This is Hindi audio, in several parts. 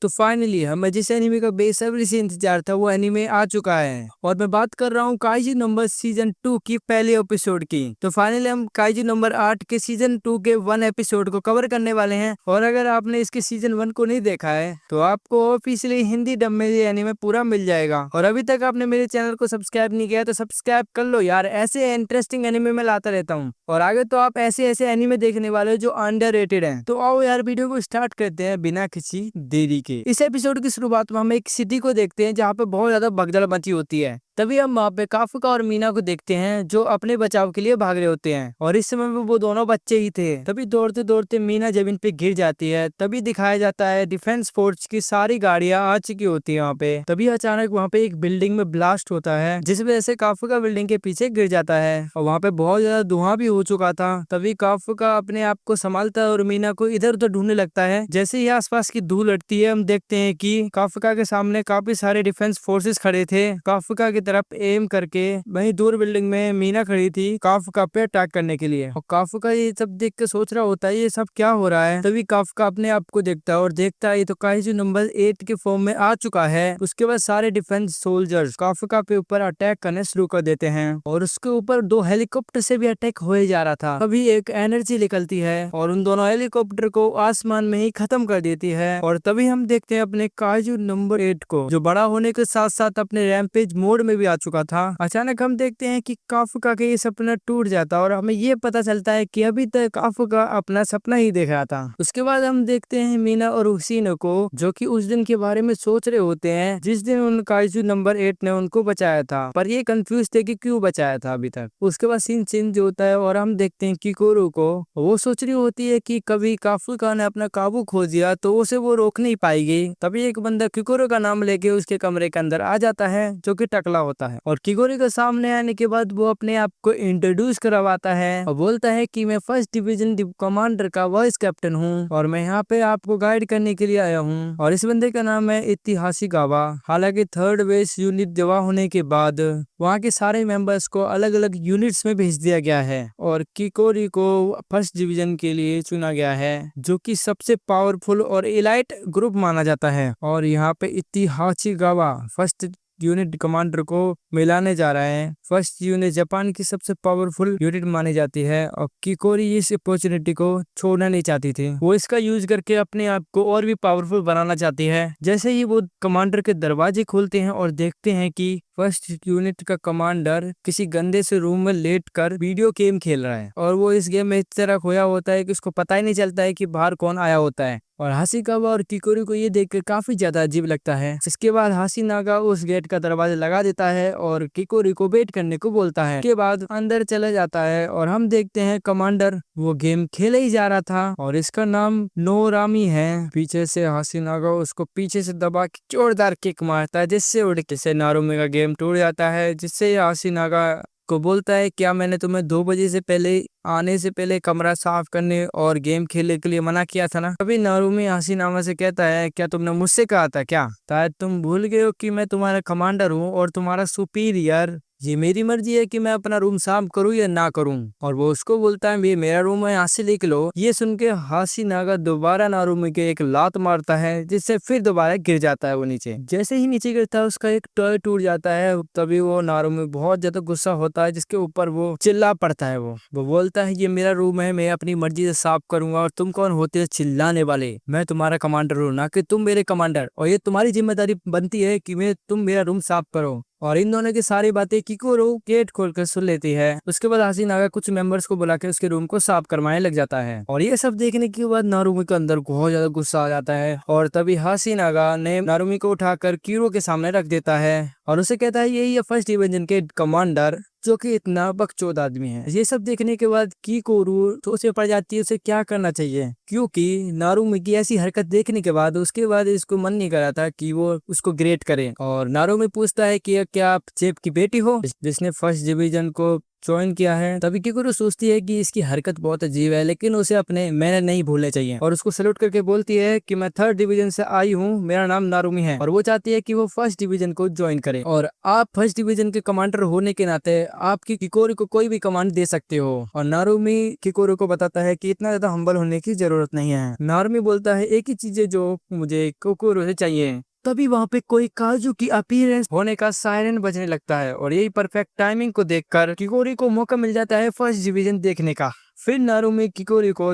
तो फाइनली हमें जिस एनिमे का बेसब्री से इंतजार था वो एनिमे आ चुका है और मैं बात कर रहा हूँ काइजू नंबर सीजन 2 की पहले एपिसोड की। तो फाइनली हम काइजू नंबर 8 के सीजन 2 के 1 एपिसोड को कवर करने वाले हैं। और अगर आपने इसके सीजन 1 को नहीं देखा है तो आपको ऑफिशियली हिंदी डब में ये एनिमे पूरा मिल जाएगा। और अभी तक आपने मेरे चैनल को सब्सक्राइब नहीं किया तो सब्सक्राइब कर लो यार, ऐसे इंटरेस्टिंग एनिमे में लाता रहता हूँ और आगे तो आप ऐसे ऐसे एनिमे देखने वाले हो जो अंडररेटेड हैं। तो आओ यार वीडियो को स्टार्ट करते हैं बिना किसी देरी के। इस एपिसोड की शुरुआत में हम एक सिटी को देखते हैं जहाँ पे बहुत ज्यादा भगदड़ मची होती है। तभी हम वहाँ पे काफुका और मीना को देखते हैं जो अपने बचाव के लिए भाग रहे होते हैं और इस समय में वो दोनों बच्चे ही थे। तभी दौड़ते दौड़ते मीना जमीन पे गिर जाती है। तभी दिखाया जाता है डिफेंस फोर्स की सारी गाड़ियां आ चुकी होती है वहाँ पे। तभी अचानक वहाँ पे एक बिल्डिंग में ब्लास्ट होता है जिस वजह से काफुका बिल्डिंग के पीछे गिर जाता है और वहाँ पे बहुत ज्यादा धुआं भी हो चुका था। तभी काफुका अपने आप को संभालता है और मीना को इधर उधर ढूंढने लगता है। जैसे ही आसपास की धूल उड़ती है हम देखते हैं कि काफुका के सामने काफी सारे डिफेंस फोर्सेस खड़े थे काफुका की तरफ एम करके। वहीं दूर बिल्डिंग में मीना खड़ी थी काफुका पे अटैक करने के लिए और काफुका ये सब देख के सोच रहा होता है ये सब क्या हो रहा है। तभी काफुका अपने आप को देखता है और देखता है ये तो काइजू नंबर 8 के फॉर्म में आ चुका है। उसके बाद सारे डिफेंस सोल्जर्स काफुका पे ऊपर अटैक करने शुरू कर देते हैं और उसके ऊपर 2 हेलीकॉप्टर से भी अटैक हो जा रहा था। तभी एक एनर्जी निकलती है और उन दोनों हेलीकॉप्टर को आसमान में ही खत्म कर देती है। और तभी हम देखते हैं अपने काइजू नंबर 8 को जो बड़ा होने के साथ साथ अपने रैम्पेज मोड में भी आ चुका था। अचानक हम देखते हैं कि काफुका का ये सपना टूट जाता है और हमें ये पता चलता है कि अभी तक काफुका अपना सपना ही देख रहा था। उसके बाद हम देखते हैं मीना और हुसैन को जो कि उस दिन के बारे में सोच रहे होते हैं जिस दिन उन काइजू नंबर 8 ने उनको बचाया था, पर ये कंफ्यूज थे कि क्यों बचाया था अभी तक। उसके बाद सीन चेंज होता है और हम देखते हैं किकोरू को, वो सोच रही होती है कि कभी काफुका ने अपना काबू खो दिया तो उसे वो रोक नहीं पाएगी। तभी एक बंदा किकोरू का नाम लेके उसके कमरे के अंदर आ जाता है जो कि टकला होता है और किकोरू के सामने आने के बाद वो अपने आप को इंट्रोड्यूस करवाता है और बोलता है कि मैं फर्स्ट डिवीजन कमांडर का वाइस कैप्टन हूँ और मैं यहाँ पे आपको गाइड करने के लिए आया हूँ। और इस बंदे का नाम है इतिहासिगावा। हालांकि थर्ड बेस यूनिट जवा होने के बाद वहाँ के सारे मेंबर्स को अलग अलग यूनिट्स में भेज दिया गया है और किकोरी को फर्स्ट डिवीजन के लिए चुना गया है जो कि सबसे पावरफुल और एलाइट ग्रुप माना जाता है। और यहाँ पे इतिहासिगावा फर्स्ट यूनिट कमांडर को मिलाने जा रहा है। फर्स्ट यूनिट जापान की सबसे पावरफुल यूनिट मानी जाती है और किकोरी इस अपॉर्चुनिटी को छोड़ना नहीं चाहती थी। वो इसका यूज करके अपने आप को और भी पावरफुल बनाना चाहती है। जैसे ही वो कमांडर के दरवाजे खोलते हैं और देखते हैं कि फर्स्ट यूनिट का कमांडर किसी गंदे से रूम में लेट कर वीडियो गेम खेल रहा है और वो इस गेम में इस तरह खोया होता है कि उसको पता ही नहीं चलता है कि बाहर कौन आया होता है। और हाशिकावा और किकोरी को ये देखकर काफी ज्यादा अजीब लगता है। इसके बाद हाशिनागा उस गेट का दरवाजा लगा देता है और किकोरी को वेट करने को बोलता है। के बाद अंदर चला जाता है और हम देखते हैं कमांडर वो गेम खेले ही जा रहा था और इसका नाम नोरामी है। पीछे से हाशिनागा उसको पीछे से दबा के जोरदार किक मारता है जिससे उड़ के नारुमे का गेम टूट जाता है। जिससे हाशिनागा को बोलता है क्या मैंने तुम्हें 2 बजे से पहले आने से पहले कमरा साफ करने और गेम खेलने के लिए मना किया था ना। अभी नारुमी हाशिनागा से कहता है क्या तुमने मुझसे कहा था क्या, शायद तुम भूल गए हो कि मैं तुम्हारा कमांडर हूँ और तुम्हारा सुपीरियर। ये मेरी मर्जी है कि मैं अपना रूम साफ करूँ या ना करूँ। और वो उसको बोलता है ये मेरा रूम है, यहाँ से लिख लो। ये सुन के हाशिनागा दोबारा नारुमी के एक लात मारता है जिससे फिर दोबारा गिर जाता है वो नीचे। जैसे ही नीचे गिरता है उसका एक टॉय टूट जाता है। तभी वो नारुमी बहुत ज्यादा गुस्सा होता है जिसके ऊपर वो चिल्ला पड़ता है। वो बोलता है ये मेरा रूम है, मैं अपनी मर्जी से साफ करूंगा और तुम कौन होते हो चिल्लाने वाले। मैं तुम्हारा कमांडर हूँ ना कि तुम मेरे कमांडर, और ये तुम्हारी जिम्मेदारी बनती है कि तुम मेरा रूम साफ करो। और इन दोनों की सारी बातें किकोरू गेट खोलकर सुन लेती है। उसके बाद हाशिनागा कुछ मेंबर्स को बुला के उसके रूम को साफ करवाने लग जाता है और ये सब देखने के बाद नारुमी के अंदर बहुत ज्यादा गुस्सा आ जाता है। और तभी हाशिनागा ने नारुमी को उठाकर कीरो के सामने रख देता है और उसे कहता है यही है फर्स्ट डिवीजन के कमांडर जो कि इतना बकचोद आदमी है। ये सब देखने के बाद किकोरू सोच में पड़ जाती है उसे क्या करना चाहिए, क्योंकि नारुमी की ऐसी हरकत देखने के बाद उसके बाद इसको मन नहीं कर रहा था कि वो उसको ग्रेट करे। और नारुमी पूछता है कि क्या आप चेप की बेटी हो जिसने फर्स्ट डिवीजन को ज्वाइन किया है। तभी किकुरो सोचती है कि इसकी हरकत बहुत अजीब है, लेकिन उसे अपने मैनर नहीं भूलने चाहिए और उसको सैल्यूट करके बोलती है कि मैं 3rd डिवीजन से आई हूँ, मेरा नाम नारुमी है। और वो चाहती है कि वो 1st डिवीजन को ज्वाइन करे और आप 1st डिवीजन के कमांडर होने के नाते आपकी किकोरो को कोई भी कमांड दे सकते हो। और नारुमी किकोरो को बताता है कि इतना ज्यादा हम्बल होने की जरूरत नहीं है। नारुमी बोलता है एक ही चीज है जो मुझे किकोरो से चाहिए। तभी वहां पे कोई काजू की अपीयरेंस होने का सायरन बजने लगता है और यही परफेक्ट टाइमिंग को देखकर किकोरी को मौका मिल जाता है 1st डिवीजन देखने का। फिर नारुमी किकोरी को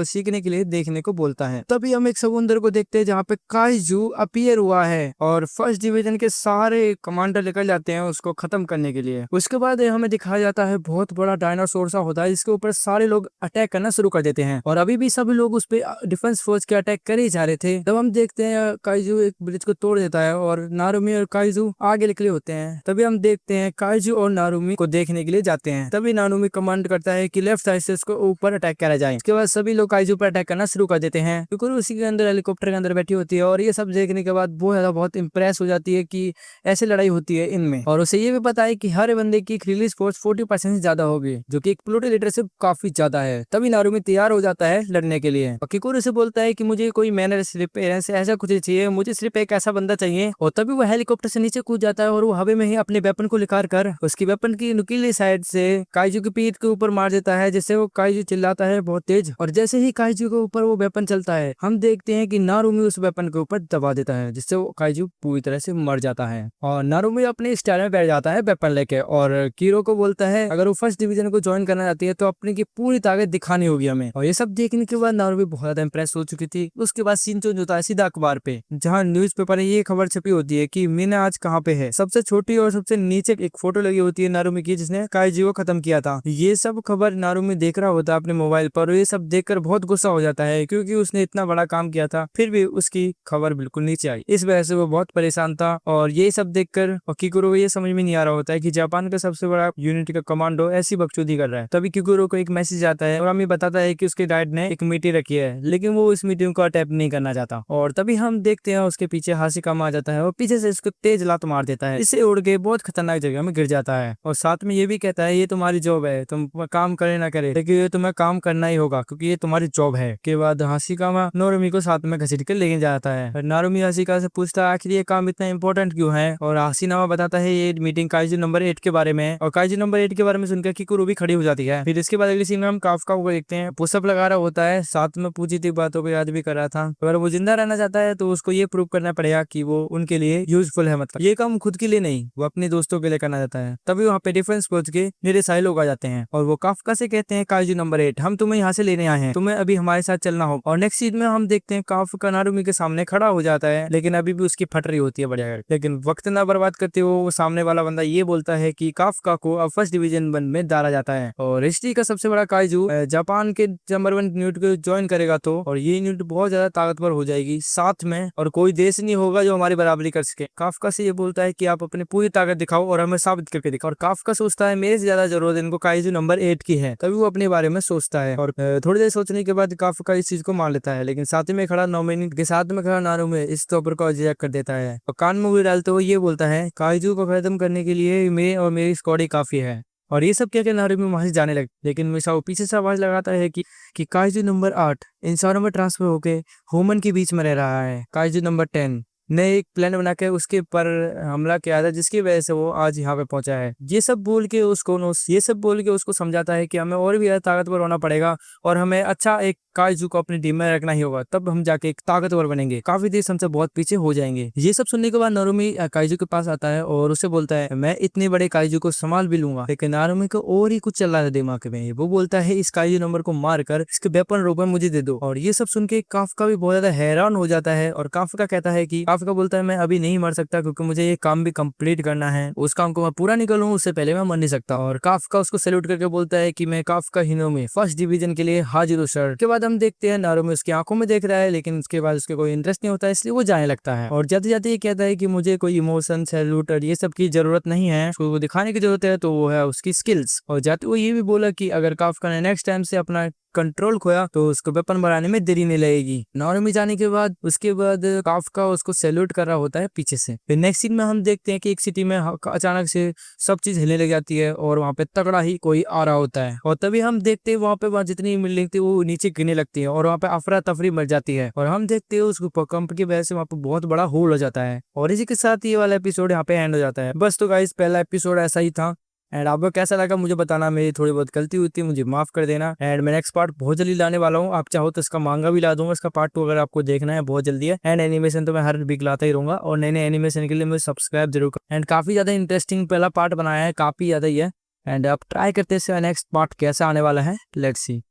सीखने के लिए देखने को बोलता है। तभी हम एक समुद्र को देखते हैं जहाँ पे काइजू अपीयर हुआ है और 1st डिवीजन के सारे कमांडर निकल जाते हैं उसको खत्म करने के लिए। उसके बाद हमें दिखाया जाता है बहुत बड़ा डायनासोर सा होता है जिसके ऊपर सारे लोग अटैक करना शुरू कर देते हैं और अभी भी सभी लोग उस पे डिफेंस फोर्स के अटैक कर ही जा रहे थे। तब हम देखते हैं काइजू एक ब्रिज को तोड़ देता है और नारुमी और काइजू आगे निकले होते हैं। तभी हम देखते हैं काइजू और नारुमी को देखने के लिए जाते हैं। तभी नारुमी कमांड करता है कि लेफ्ट साइड से उसको ऊपर अटैक करा जाए। इसके बाद सभी लोग काइजू पर अटैक करना शुरू कर देते हैं क्योंकि उसी के अंदर हेलीकॉप्टर के अंदर बैठी होती है और ये सब देखने के बाद बहुत इंप्रेस हो जाती है कि ऐसे लड़ाई होती है इनमें। और उसे ये भी पता है कि हर बंदे की रिलीज फोर्स 40% से ज्यादा होगी जो कि एक प्लूटो लीडर से काफी ज्यादा है। तभी नारुमी तैयार हो जाता है लड़ने के लिए और किकुरो से बोलता है कि मुझे कोई मैनर सिर्फ ऐसा कुछ चाहिए, मुझे सिर्फ एक ऐसा बंदा चाहिए। और तभी वो हेलीकॉप्टर से नीचे कूद जाता है और वो हवा में ही अपने वेपन को निकाल कर उसकी वेपन की नुकीली साइड से काइजू की पीठ के ऊपर मार देता है जिससे वो काइजू चिल्लाता है बहुत तेज। और जैसे ही काइजू के ऊपर वो वेपन चलता है हम देखते हैं कि नारुमी उस वेपन के ऊपर दबा देता है जिससे वो काइजू पूरी तरह से मर जाता है। और नारुमी अपने स्टाइल में बैठ जाता है वेपन लेके और कीरो को बोलता है अगर वो 1st डिवीजन को ज्वाइन करना चाहती है तो अपनी की पूरी ताकत दिखानी होगी हमें। और ये सब देखने के बाद नारुमी बहुत ज्यादा इंप्रेस हो चुकी थी। उसके बाद सीन चेंज होता है सीधा अखबार पे जहाँ न्यूज़पेपर में ये खबर छपी होती है कि मीना आज कहाँ पे है। सबसे छोटी और सबसे नीचे एक फोटो लगी होती है नारुमी की जिसने काइजू को खत्म किया था। ये सब खबर नारुमी देख रहा होता है अपने मोबाइल पर और ये सब देखकर बहुत गुस्सा हो जाता है क्योंकि उसने इतना बड़ा काम किया था फिर भी उसकी खबर बिल्कुल नीचे आई। इस वजह से वो बहुत परेशान था और ये सब देखकर किकुरो को ये समझ में नहीं आ रहा होता है कि जापान का सबसे बड़ा यूनिट का कमांडो ऐसी बकचोदी कर रहा है। तभी किकुरो को एक मैसेज आता है और हमें बताता है कि उसके डैड ने एक मीटिंग रखी है लेकिन वो इस मीटिंग को अटेम्प्ट नहीं करना चाहता। और तभी हम देखते हैं उसके पीछे हाशिकामा आ जाता है और पीछे से उसको तेज लात मार देता है। इससे उड़ के बहुत खतरनाक जगह में गिर जाता है और साथ में ये भी कहता है ये तुम्हारी जॉब है, तुम काम करे ना करे लेकिन ये तुम्हें काम करना ही होगा क्योंकि ये तुम्हारी जॉब है। के बाद हाशिकामा नारुमी को साथ में घसीट कर लेके जाता है। नारुमी हाशिका से पूछता है आखिर ये काम इतना इंपॉर्टेंट क्यों है और हाशिकामा बताता है ये मीटिंग काइजू नंबर 8 के बारे में। और काइजू नंबर 8 के बारे में सुनकर किकुरो भी खड़ी हो जाती है। फिर इसके बाद अगली सीन में हम काफका को देखते हैं पुशअप लगा रहा होता है, साथ में पूछी थी बातों को याद भी कर रहा था। अगर वो जिंदा रहना चाहता है तो उसको ये प्रूव करना पड़ेगा कि वो उनके लिए यूजफुल है, मतलब ये काम खुद के लिए नहीं वो अपने दोस्तों के लिए करना चाहता है। तभी वहाँ पे डिफेंस पहुंच के मेरे सारे लोग आ जाते हैं और वो काफका से कहते हैं काइजू नंबर 8 हम तुम्हें यहाँ से लेने आए हैं, तुम्हें अभी हमारे साथ चलना हो। और नेक्स्ट सीन में हम देखते हैं काफका नारुमी के सामने खड़ा हो जाता है लेकिन अभी भी उसकी फट रही होती है बढ़िया। लेकिन वक्त ना बर्बाद करते हुए सामने वाला बंदा ये बोलता है कि काफका को अब 1st डिवीजन में डाला जाता है और हिस्ट्री का सबसे बड़ा काइजू जापान के नंबर 1 यूनिट को ज्वाइन करेगा तो और ये यूनिट बहुत ज्यादा ताकतवर हो जाएगी साथ में और कोई देश नहीं होगा जो हमारी बराबरी कर सके। काफका से ये बोलता है कि आप अपनी पूरी ताकत दिखाओ और हमें साबित करके दिखाओ। और काफका सोचता है मेरे से ज्यादा जरूरत इनको काइजू नंबर 8 की है। तभी वो अपने बारे में सोचता है और थोड़ी देर सोचने के बाद काफका इस चीज को मान लेता है लेकिन साथ में खड़ा नौमिनी के साथ में खड़ा नारुमी इस तोपर को रिजेक्ट कर देता है और कान में उंगली डालते हुए ये बोलता है काइजू को खत्म करने के लिए मैं और मेरी स्क्वाड ही काफी है। और ये सब क्या नारुमी वहां से जाने लगता लेकिन मिसाओ पीछे से आवाज लगाता है कि काइजू नंबर 8 इंसानों में ट्रांसफर होके ह्यूमन के बीच में रह रहा है। काइजू नंबर 10 ने एक प्लान बना के उसके पर हमला किया था जिसकी वजह से वो आज यहाँ पे पहुंचा है। ये सब बोल के उसको समझाता है कि हमें और भी ज्यादा ताकतवर होना पड़ेगा और हमें अच्छा एक काइजू को अपनी टीम में रखना ही होगा, तब हम जाके एक ताकतवर बनेंगे, काफी देर हमसे बहुत पीछे हो जाएंगे। ये सब सुनने के बाद नारुमी काइजू के पास आता है और उसे बोलता है मैं इतने बड़े काइजू को संभाल भी लूंगा। लेकिन नारुमी को और ही कुछ चल रहा है दिमाग में। वो बोलता है इस काइजू नंबर को मार कर इसके वेपन रोपन मुझे दे दो। और ये सब सुन के काफका भी बहुत ज्यादा हैरान हो जाता है और काफका कहता है कि काफका बोलता है मैं अभी नहीं मर सकता क्योंकि मुझे ये काम भी कंप्लीट करना है, उस काम को मैं पूरा नहीं करूँ उससे पहले मैं मर नहीं सकता। और काफका उसको सैल्यूट करके बोलता है कि मैं काफका हिनोमी 1st डिवीजन के लिए हाजिर हूं सर। के बाद हम देखते हैं नारुमी उसकी आंखों में देख रहा है लेकिन उसके बाद उसके कोई इंटरेस्ट नहीं होता है इसलिए वो जाने लगता है। और जाते जाते ये कहता है कि मुझे कोई इमोशन सैल्यूट और ये सब की जरूरत नहीं है, उसको दिखाने की जरूरत है तो वो है उसकी स्किल्स। और जाते वो ये भी बोला कि अगर काफका ने नेक्स्ट टाइम से अपना कंट्रोल खोया तो उसको वेपन बनाने में देरी नहीं लगेगी। नारुमी जाने के बाद उसके बाद काफका उसको सैल्यूट कर रहा होता है पीछे से। फिर नेक्स्ट सीन में हम देखते हैं कि एक सिटी में अचानक से सब चीज हिलने लग जाती है और वहाँ पे तगड़ा ही कोई आ रहा होता है और तभी हम देखते हैं वहाँ पे जितनी बिल्डिंग थी वो नीचे गिरने लगती है और वहाँ पे अफरा तफरी मच जाती है और हम देखते हैं उस भूकंप की वजह से वहाँ पे बहुत बड़ा होल हो जाता है और इसी के साथ ये वाला एपिसोड यहाँ पे एंड हो जाता है। बस तो गाइस पहला एपिसोड ऐसा ही था एंड आपको कैसा लगा मुझे बताना। मेरी थोड़ी बहुत गलती हुई थी, मुझे माफ कर देना। एंड मैं नेक्स्ट पार्ट बहुत जल्दी लाने वाला हूँ, आप चाहो तो इसका मांगा भी ला दूंगा। इसका पार्ट 2 अगर आपको देखना है बहुत जल्दी है। एंड एनिमेशन तो मैं हर वीक लाता ही रहूंगा और नए नए एनिमेशन के लिए मुझे सब्सक्राइब जरूर कर। एंड काफी ज्यादा इंटरेस्टिंग पहला पार्ट बनाया है, काफी ज्यादा ही है। एंड अब ट्राई करते हैं नेक्स्ट पार्ट कैसा आने वाला है, लेट्स सी।